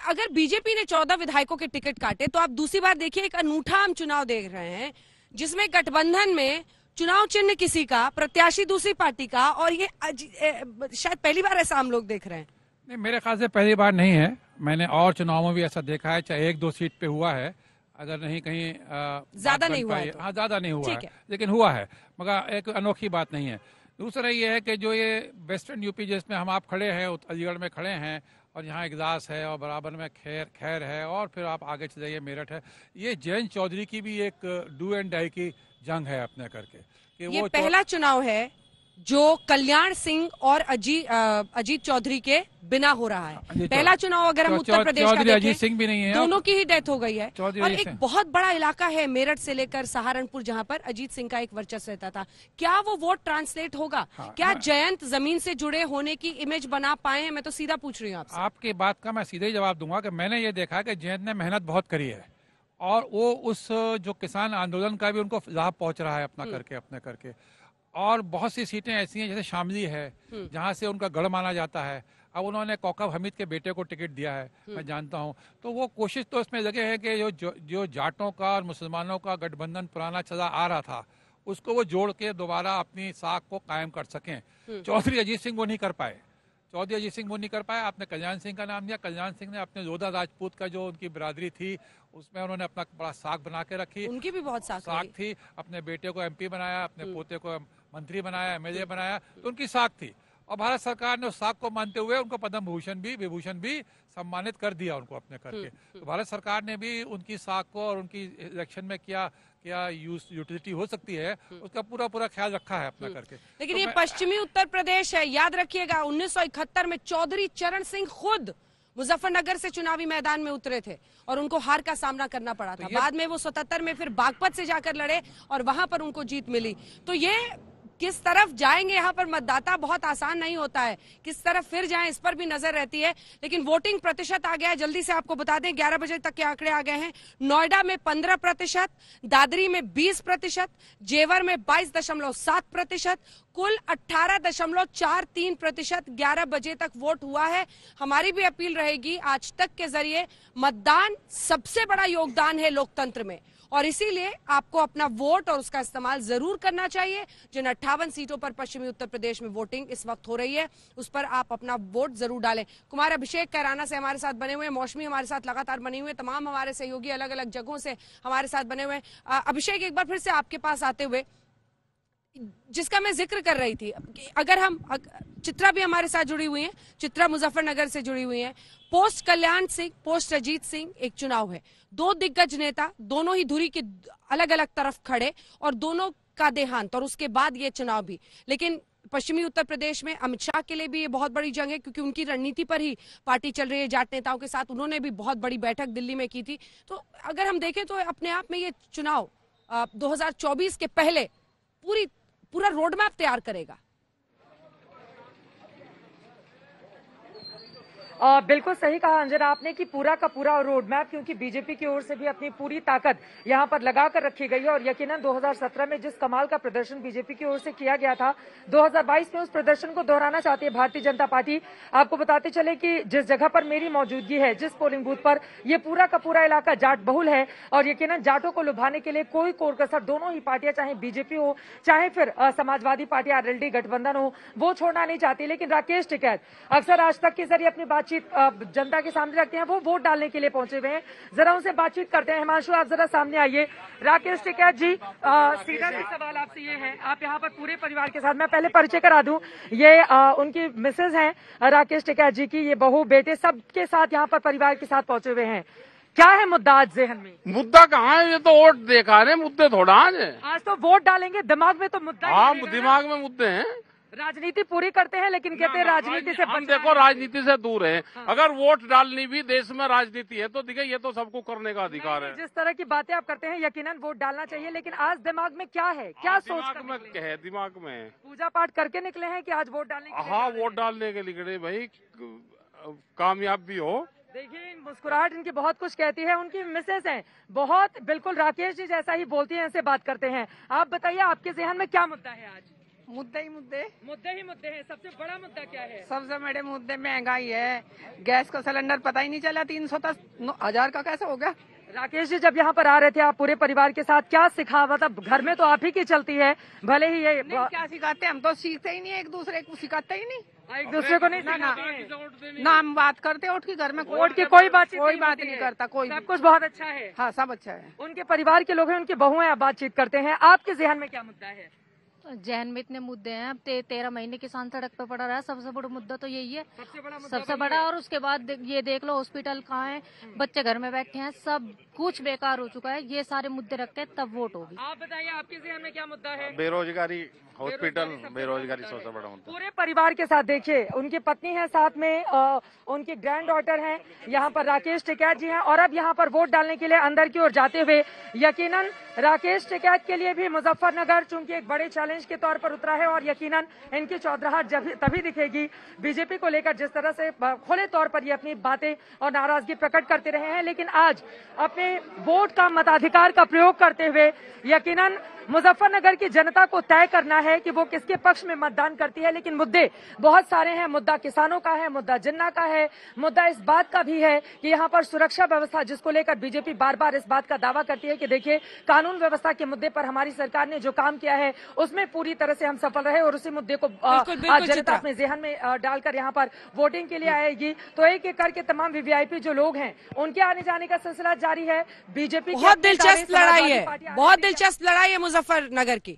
अगर बीजेपी ने 14 विधायकों के टिकट काटे तो आप दूसरी बार देखिए एक अनूठा हम चुनाव देख रहे हैं जिसमें गठबंधन में चुनाव चिन्ह किसी का, प्रत्याशी दूसरी पार्टी का, और ये शायद पहली बार ऐसा हम लोग देख रहे हैं। नहीं, मेरे ख्याल से पहली बार नहीं है। मैंने और चुनावों में भी ऐसा देखा है, चाहे 1-2 सीट पे हुआ है, अगर नहीं कहीं ज्यादा नहीं हुआ है हाँ, ज्यादा नहीं हुआ है, लेकिन हुआ है, मगर एक अनोखी बात नहीं है। दूसरा ये है कि जो ये वेस्टर्न यूपी जिसमें हम आप खड़े हैं, अलीगढ़ में खड़े हैं, और यहाँ इगदास है और बराबर में खैर है, और फिर आप आगे चले जाइए मेरठ है, ये जयंत चौधरी की भी एक डू एंड डाई की जंग है अपने करके कि ये वो पहला चुनाव है जो कल्याण सिंह और अजीत चौधरी के बिना हो रहा है। पहला चुनाव अगर हम उत्तर प्रदेश का देखें, अजीत सिंह भी नहीं है, दोनों की ही डेथ हो गई है, और एक बहुत बड़ा इलाका है मेरठ से लेकर सहारनपुर जहां पर अजीत सिंह का एक वर्चस्व रहता था। क्या वो वोट ट्रांसलेट होगा? क्या जयंत जमीन से जुड़े होने की इमेज बना पाए हैं? मैं तो सीधा पूछ रही हूँ आपसे। आपकी बात का मैं सीधे ही जवाब दूंगा कि मैंने ये देखा कि जयंत ने मेहनत बहुत करी है, और वो उस जो किसान आंदोलन का भी उनको लाभ पहुंच रहा है अपने करके, और बहुत सी सीटें ऐसी हैं जैसे शामली है जहां से उनका गढ़ माना जाता है। अब उन्होंने कौकब हमीद के बेटे को टिकट दिया है, मैं जानता हूं, तो वो कोशिश तो इसमें लगे है कि जो जाटों का और मुसलमानों का गठबंधन पुराना चला आ रहा था उसको वो जोड़ के दोबारा अपनी साख को कायम कर सकें। चौधरी अजीत सिंह वो नहीं कर पाए, आपने कल्याण सिंह का नाम दिया। कल्याण सिंह ने अपने जोधा राजपूत का जो उनकी बिरादरी थी उसमें उन्होंने अपना बड़ा साख बना के रखी, उनकी भी बहुत साख थी। अपने बेटे को MP बनाया, अपने पोते को मंत्री बनाया, MLA बनाया, तो उनकी साख थी, और भारत सरकार ने उस साख को मानते हुए उनको पद्म विभूषण भी सम्मानित कर दिया उनको अपने करके। तो भारत सरकार ने भी उनकी साख को और उनकी इलेक्शन में क्या यूटिलिटी हो सकती है उसका पूरा ख्याल रखा है अपना करके। लेकिन ये पश्चिमी उत्तर प्रदेश है, याद रखिएगा 1971 में चौधरी चरण सिंह खुद मुजफ्फरनगर से चुनावी मैदान में उतरे थे और उनको हार का सामना करना पड़ा था। बाद में वो 77 में फिर बागपत से जाकर लड़े और वहां पर उनको जीत मिली। तो ये किस तरफ जाएंगे, यहाँ पर मतदाता बहुत आसान नहीं होता है, किस तरफ फिर जाएं इस पर भी नजर रहती है। लेकिन वोटिंग प्रतिशत आ गया है, जल्दी से आपको बता दें 11 बजे तक के आंकड़े आ गए हैं। नोएडा में 15%, दादरी में 20%, जेवर में 22.7%, कुल 18.43% 11 बजे तक वोट हुआ है। हमारी भी अपील रहेगी आज तक के जरिए, मतदान सबसे बड़ा योगदान है लोकतंत्र में, और इसीलिए आपको अपना वोट और उसका इस्तेमाल जरूर करना चाहिए। जिन 58 सीटों पर पश्चिमी उत्तर प्रदेश में वोटिंग इस वक्त हो रही है उस पर आप अपना वोट जरूर डालें। कुमार अभिषेक कैराना से हमारे साथ बने हुए, मौसमी हमारे साथ लगातार बनी हुए, तमाम हमारे सहयोगी अलग अलग जगहों से हमारे साथ बने हुए। अभिषेक, एक बार फिर से आपके पास आते हुए, जिसका मैं जिक्र कर रही थी, अगर हम चित्रा भी हमारे साथ जुड़ी हुई हैं, चित्रा मुजफ्फरनगर से जुड़ी हुई हैं। पोस्ट कल्याण सिंह, पोस्ट अजीत सिंह एक चुनाव है, दो दिग्गज नेता, दोनों ही धुरी की अलग अलग तरफ खड़े, और दोनों का देहांत, और उसके बाद ये चुनाव भी। लेकिन पश्चिमी उत्तर प्रदेश में अमित शाह के लिए भी ये बहुत बड़ी जंग है, क्योंकि उनकी रणनीति पर ही पार्टी चल रही है जाट नेताओं के साथ। उन्होंने भी बहुत बड़ी बैठक दिल्ली में की थी। तो अगर हम देखें तो अपने आप में ये चुनाव 2024 के पहले पूरा रोड मैप तैयार करेगा। बिल्कुल सही कहा अंजना आपने कि पूरा का पूरा रोड मैप, क्योंकि बीजेपी की ओर से भी अपनी पूरी ताकत यहां पर लगा कर रखी गई है, और यकीनन 2017 में जिस कमाल का प्रदर्शन बीजेपी की ओर से किया गया था, 2022 में उस प्रदर्शन को दोहराना चाहती है भारतीय जनता पार्टी। आपको बताते चले कि जिस जगह पर मेरी मौजूदगी है, जिस पोलिंग बूथ पर, ये पूरा का पूरा इलाका जाट बहुल है, और यकीनन जाटों को लुभाने के लिए कोई कोर कसर दोनों ही पार्टियां, चाहे बीजेपी हो चाहे फिर समाजवादी पार्टी RLD गठबंधन हो, वो छोड़ना नहीं चाहती। लेकिन राकेश टिकैत अक्सर आज तक के जरिए अपनी बातचीत जनता के सामने रखते हैं, वो वोट डालने के लिए पहुंचे हुए हैं, जरा उनसे बातचीत करते हैं। हिमांशु, आप जरा सामने आइए। राकेश टिकैत जी, सीधा सी सवाल आपसे ये है, आप यहाँ पर पूरे परिवार के साथ, मैं पहले परिचय करा दूं, ये उनकी मिसेज हैं राकेश टिकैत जी की, ये बहू बेटे सबके साथ यहाँ पर परिवार के साथ पहुंचे हुए हैं। क्या है मुद्दा आज जेहन में? मुद्दा कहाँ है, ये तो वोट देखा रहे, मुद्दे थोड़ा आज तो वोट डालेंगे, दिमाग में तो मुद्दा। हाँ, दिमाग में मुद्दे हैं। राजनीति पूरी करते हैं, लेकिन कहते हैं राजनीति से हम देखो राजनीति से दूर है। हाँ। अगर वोट डालनी भी देश में राजनीति है तो देखिए, ये तो सबको करने का अधिकार है। जिस तरह की बातें आप करते हैं, यकीनन वोट डालना चाहिए, लेकिन आज दिमाग में क्या है, क्या सोच है? दिमाग में पूजा पाठ करके निकले हैं कि आज वोट डालने के लिए? हाँ, वोट डालने के लिए भाई, कामयाब भी हो। देखिए, मुस्कुराहट इनकी बहुत कुछ कहती है। उनकी मिसेस हैं, बहुत बिल्कुल राकेश जी जैसा ही बोलती हैं, ऐसे बात करते हैं। आप बताइए, आपके ज़हन में क्या मुद्दा है आज? मुद्दे ही मुद्दे हैं। सबसे बड़ा मुद्दा क्या है? सबसे बड़े मुद्दे महंगाई है। गैस का सिलेंडर पता ही नहीं चला 310,000 का कैसे हो गया। राकेश जी, जब यहाँ पर आ रहे थे आप पूरे परिवार के साथ, क्या सिखा, मतलब घर में तो आप ही की चलती है, भले ही ये नहीं, क्या सिखाते, हम तो सीखते ही नहीं, एक दूसरे को सिखाते ही नहीं, एक दूसरे को नहीं ना सिखाते हैं। ना हम बात करते उठ के घर में, वोट की कोई बात नहीं करता, कोई सब कुछ बहुत अच्छा है। हाँ सब अच्छा है। उनके परिवार के लोग हैं, उनकी बहुएं आप बातचीत करते हैं, आपके जहन में क्या मुद्दा है? जहन में इतने मुद्दे हैं। अब 13 महीने किसान सड़क पे पड़ा रहा है। सबसे बड़ा मुद्दा तो यही है, सबसे बड़ा। और उसके बाद ये देख लो हॉस्पिटल कहाँ है, बच्चे घर में बैठे हैं, सब कुछ बेकार हो चुका है। ये सारे मुद्दे रख के तब वोट होगी। आप बताइए, आपके जहन में क्या मुद्दा है? बेरोजगारी, हॉस्पिटल, बेरोजगारी सबसे बड़ा मुद्दा। पूरे परिवार के साथ देखिए, उनकी पत्नी है साथ में, उनकी ग्रैंड डॉटर हैं, यहाँ पर राकेश टिकैत जी हैं, और अब यहाँ पर वोट डालने के लिए अंदर की ओर जाते हुए यकीनन राकेश टिकैत के लिए भी मुजफ्फरनगर चूंकि एक बड़े चैलेंज के तौर पर उतरा है, और यकीनन इनकी चौधराहट तभी दिखेगी। बीजेपी को लेकर जिस तरह से खुले तौर पर ये अपनी बातें और नाराजगी प्रकट करते रहे हैं, लेकिन आज अपने वोट का मताधिकार का प्रयोग करते हुए यकीनन मुजफ्फरनगर की जनता को तय करना है कि वो किसके पक्ष में मतदान करती है। लेकिन मुद्दे बहुत सारे हैं, मुद्दा किसानों का है, मुद्दा जिन्ना का है, मुद्दा इस बात का भी है कि यहाँ पर सुरक्षा व्यवस्था, जिसको लेकर बीजेपी बार बार इस बात का दावा करती है कि देखिए कानून व्यवस्था के मुद्दे पर हमारी सरकार ने जो काम किया है उसमें पूरी तरह से हम सफल रहे, और उसी मुद्दे को आज जनता अपने जहन में डालकर यहाँ पर वोटिंग के लिए आएगी। तो एक एक करके तमाम वीवीआईपी जो लोग हैं उनके आने जाने का सिलसिला जारी है। बीजेपी बहुत दिलचस्प लड़ाई है, बहुत दिलचस्प लड़ाई है मुजफ्फरनगर की।